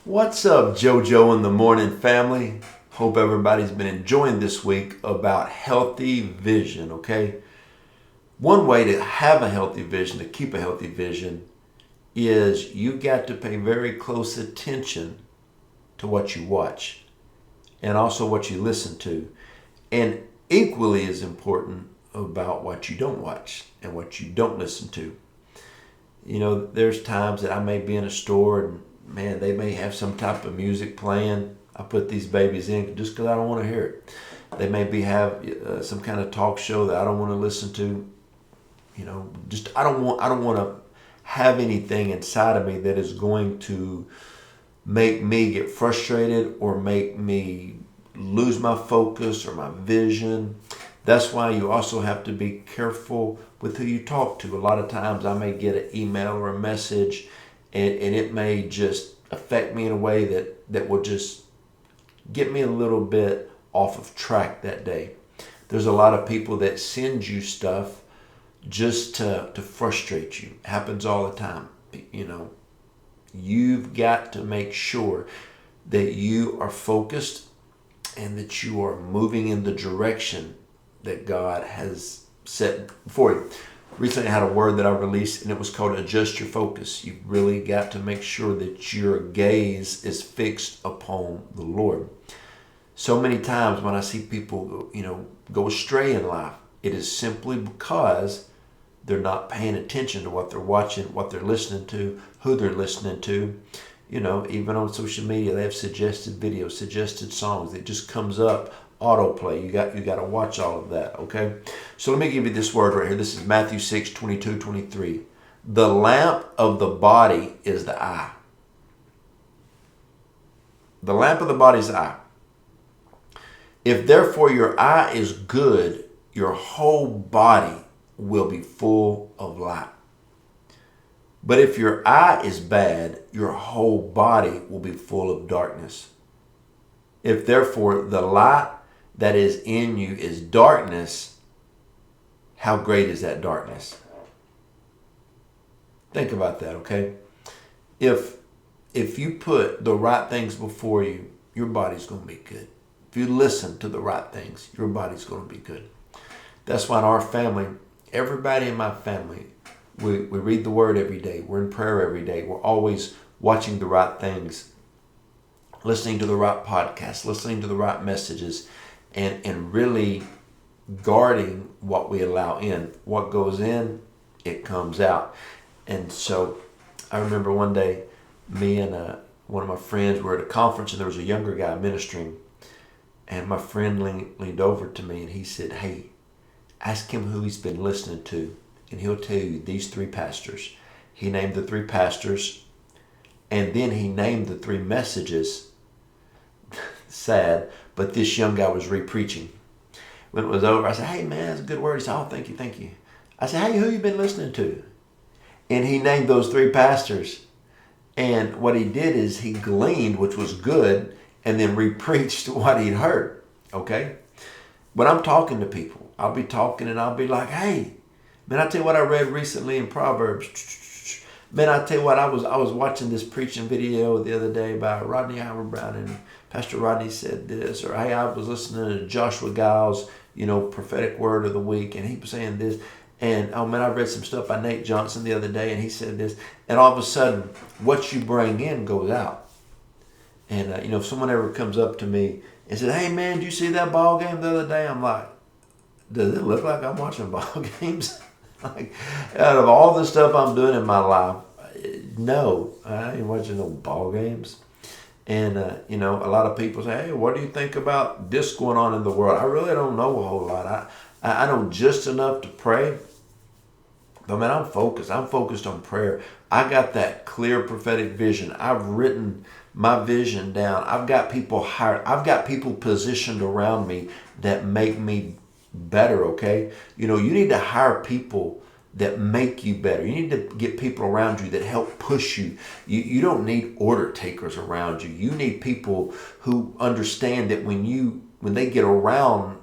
What's up, JoJo in the morning family? Hope everybody's been enjoying this week about healthy vision, okay? One way to have a healthy vision, to keep a healthy vision, is you got to pay very close attention to what you watch and also what you listen to. And equally as important about what you don't watch and what you don't listen to. You know, there's times that I may be in a store and man, they may have some type of music playing. I put these babies in just because I don't want to hear it. They may have some kind of talk show that I don't want to listen to. You know, just I don't want to have anything inside of me that is going to make me get frustrated or make me lose my focus or my vision. That's why you also have to be careful with who you talk to. A lot of times I may get an email or a message and it may just affect me in a way that will just get me a little bit off of track that day. There's a lot of people that send you stuff just to frustrate you. It happens all the time. You know, you've got to make sure that you are focused and that you are moving in the direction that God has set before you. Recently I had a word that I released and it was called adjust your focus. You've really got to make sure that your gaze is fixed upon the Lord. So many times when I see people, go astray in life, it is simply because they're not paying attention to what they're watching, what they're listening to, who they're listening to. You know, even on social media, they have suggested videos, suggested songs. It just comes up, autoplay. You got to watch all of that, okay? So let me give you this word right here. This is Matthew 6, 22, 23. The lamp of the body is the eye. The lamp of the body is the eye. If therefore your eye is good, your whole body will be full of light. But if your eye is bad, your whole body will be full of darkness. If therefore the light that is in you is darkness, how great is that darkness? Think about that, okay? If you put the right things before you, your body's going to be good. If you listen to the right things, your body's going to be good. That's why in our family, everybody in my family, we read the word every day. We're in prayer every day. We're always watching the right things, listening to the right podcasts, listening to the right messages, and really guarding what we allow in. What goes in, it comes out. And so I remember one day, me and one of my friends were at a conference and there was a younger guy ministering. And my friend leaned over to me and he said, hey, ask him who he's been listening to. And he'll tell you these three pastors. He named the three pastors. And then he named the three messages. Sad, but this young guy was re-preaching. When it was over, I said, hey man, that's a good word. He said, oh, thank you. I said, hey, who you been listening to? And he named those three pastors. And what he did is he gleaned, which was good, and then re-preached what he'd heard. Okay? When I'm talking to people, I'll be talking and I'll be like, hey, man, I tell you what I read recently in Proverbs. Man, I tell you what, I was watching this preaching video the other day by Rodney Howard-Brown, and Pastor Rodney said this, or hey, I was listening to Joshua Giles, prophetic word of the week, and he was saying this, and oh man, I read some stuff by Nate Johnson the other day, and he said this, and all of a sudden, what you bring in goes out. And if someone ever comes up to me and says, hey man, did you see that ball game the other day? I'm like, does it look like I'm watching ball games? Like, out of all the stuff I'm doing in my life, no, I ain't watching no ball games. And, a lot of people say, hey, what do you think about this going on in the world? I really don't know a whole lot. I know just enough to pray. But, man, I'm focused. I'm focused on prayer. I got that clear prophetic vision. I've written my vision down. I've got people hired. I've got people positioned around me that make me better, okay? You need to hire people that make you better. You need to get people around you that help push you. You don't need order takers around you. You need people who understand that when they get around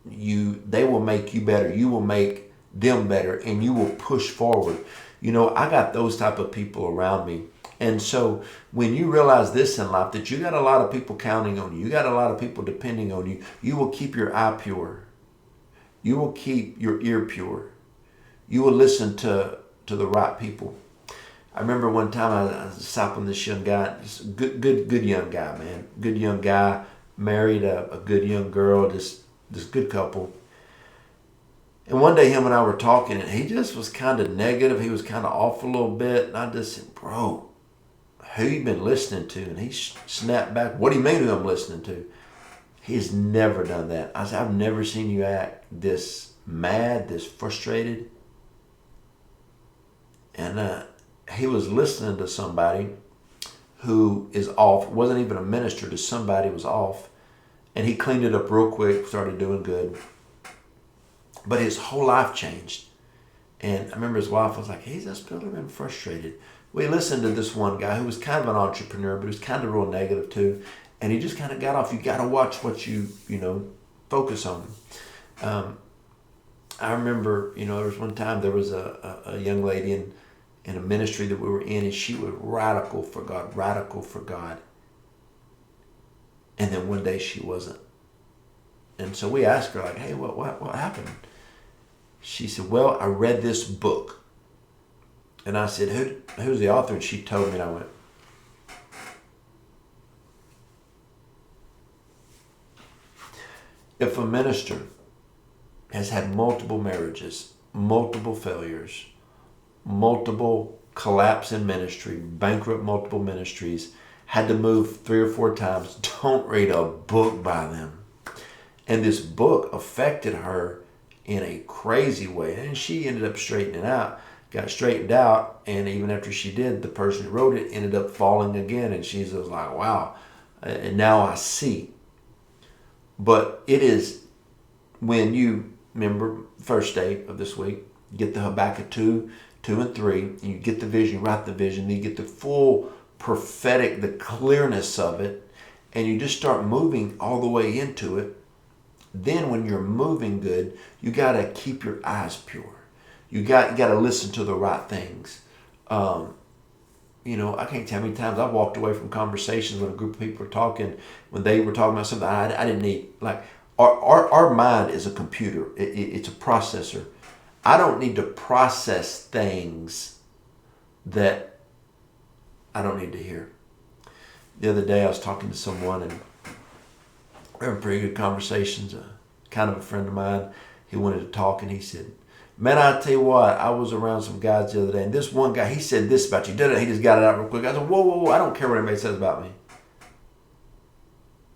you, they will make you better. You will make them better and you will push forward. I got those type of people around me. And so when you realize this in life, that you got a lot of people counting on you, you got a lot of people depending on you, you will keep your eye pure. You will keep your ear pure. You will listen to the right people. I remember one time I was discipling this young guy, this good young guy, man. Good young guy, married a good young girl, this good couple. And one day him and I were talking, and he just was kind of negative. He was kind of off a little bit. And I just said, bro, who you been listening to? And he snapped back, what do you mean who I'm listening to? He's never done that. I said, I've never seen you act this mad, this frustrated. And he was listening to somebody who is off, wasn't even a minister, to somebody who was off. And he cleaned it up real quick, started doing good. But his whole life changed. And I remember his wife was like, he's just really been frustrated. We listened to this one guy who was kind of an entrepreneur, but he was kind of real negative too. And he just kind of got off. You got to watch what you focus on. I remember, there was one time there was a young lady in a ministry that we were in, and she was radical for God. And then one day she wasn't. And so we asked her, like, hey, what happened? She said, well, I read this book. And I said, who's the author? And she told me, and I went, if a minister has had multiple marriages, multiple failures, multiple collapse in ministry, bankrupt multiple ministries, had to move 3 or 4 times, don't read a book by them. And this book affected her in a crazy way. And she ended up got straightened out. And even after she did, the person who wrote it ended up falling again. And she was like, wow. And now I see. But it is when you, remember, first day of this week, get the Habakkuk 2 and 3, and you get the vision, you write the vision, then you get the full prophetic, the clearness of it, and you just start moving all the way into it. Then when you're moving good, you got to keep your eyes pure. You got to listen to the right things. I can't tell how many times I've walked away from conversations when a group of people were talking, when they were talking about something I didn't need. Like, our mind is a computer. It's a processor. I don't need to process things that I don't need to hear. The other day I was talking to someone, and we were having pretty good conversations. Kind of a friend of mine, he wanted to talk, and he said, man, I tell you what, I was around some guys the other day, and this one guy, he said this about you. He just got it out real quick. I said, whoa, I don't care what anybody says about me.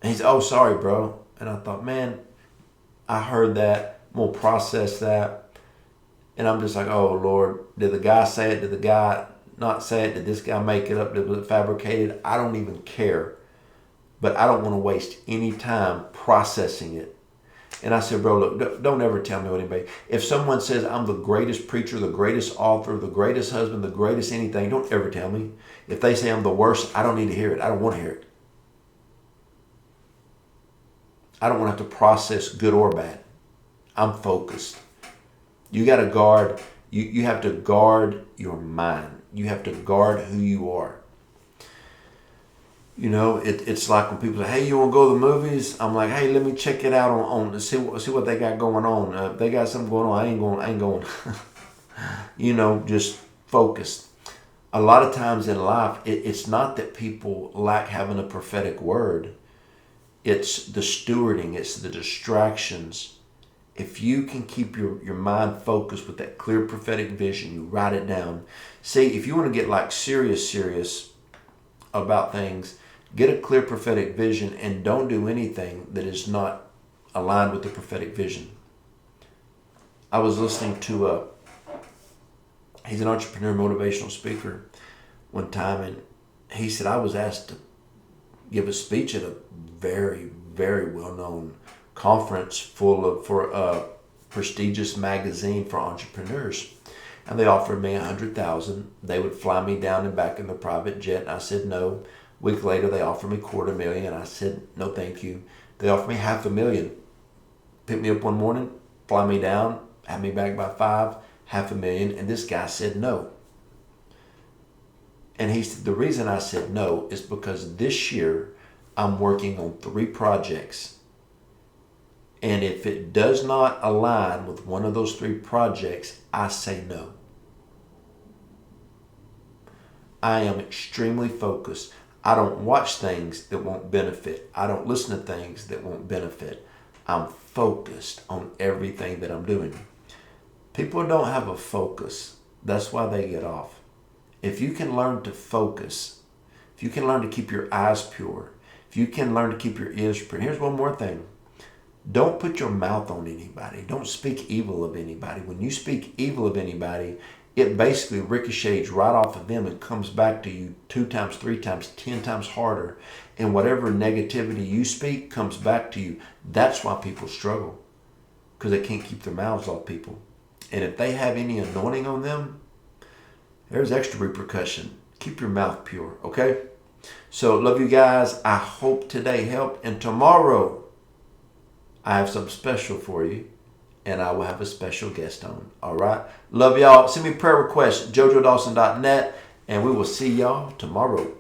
And he said, oh, sorry, bro. And I thought, man, I heard that. I'm going to process that. And I'm just like, oh, Lord, did the guy say it? Did the guy not say it? Did this guy make it up? Was it fabricated? I don't even care. But I don't want to waste any time processing it. And I said, bro, look, don't ever tell me what anybody. If someone says I'm the greatest preacher, the greatest author, the greatest husband, the greatest anything, don't ever tell me. If they say I'm the worst, I don't need to hear it. I don't want to hear it. I don't want to have to process good or bad. I'm focused. You got to guard. You have to guard your mind. You have to guard who you are. It's like when people say, hey, you want to go to the movies? I'm like, hey, let me check it out on see what they got going on. If they got something going on, I ain't going. Just focused. A lot of times in life, it's not that people lack having a prophetic word. It's the stewarding. It's the distractions. If you can keep your mind focused with that clear prophetic vision, you write it down. See, if you want to get like serious about things, get a clear prophetic vision and don't do anything that is not aligned with the prophetic vision. I was listening to he's an entrepreneur, motivational speaker one time, and he said, I was asked to give a speech at a very, very well-known conference for a prestigious magazine for entrepreneurs. And they offered me $100,000. They would fly me down and back in their private jet. And I said no. A week later, they offered me $250,000. I said no, thank you. They offered me $500,000. Pick me up one morning, fly me down, have me back by 5, $500,000. And this guy said no. And he said, the reason I said no is because this year I'm working on 3 projects. And if it does not align with one of those 3 projects, I say no. I am extremely focused. I don't watch things that won't benefit. I don't listen to things that won't benefit. I'm focused on everything that I'm doing. People don't have a focus. That's why they get off. If you can learn to focus, if you can learn to keep your eyes pure, if you can learn to keep your ears pure. Here's one more thing. Don't put your mouth on anybody. Don't speak evil of anybody. When you speak evil of anybody, it basically ricochets right off of them and comes back to you 2 times, 3 times, 10 times harder. And whatever negativity you speak comes back to you. That's why people struggle, because they can't keep their mouths off people. And if they have any anointing on them, there's extra repercussion. Keep your mouth pure, okay? So, love you guys. I hope today helped. And tomorrow, I have something special for you. And I will have a special guest on. All right? Love y'all. Send me prayer requests at jojodawson.net. And we will see y'all tomorrow.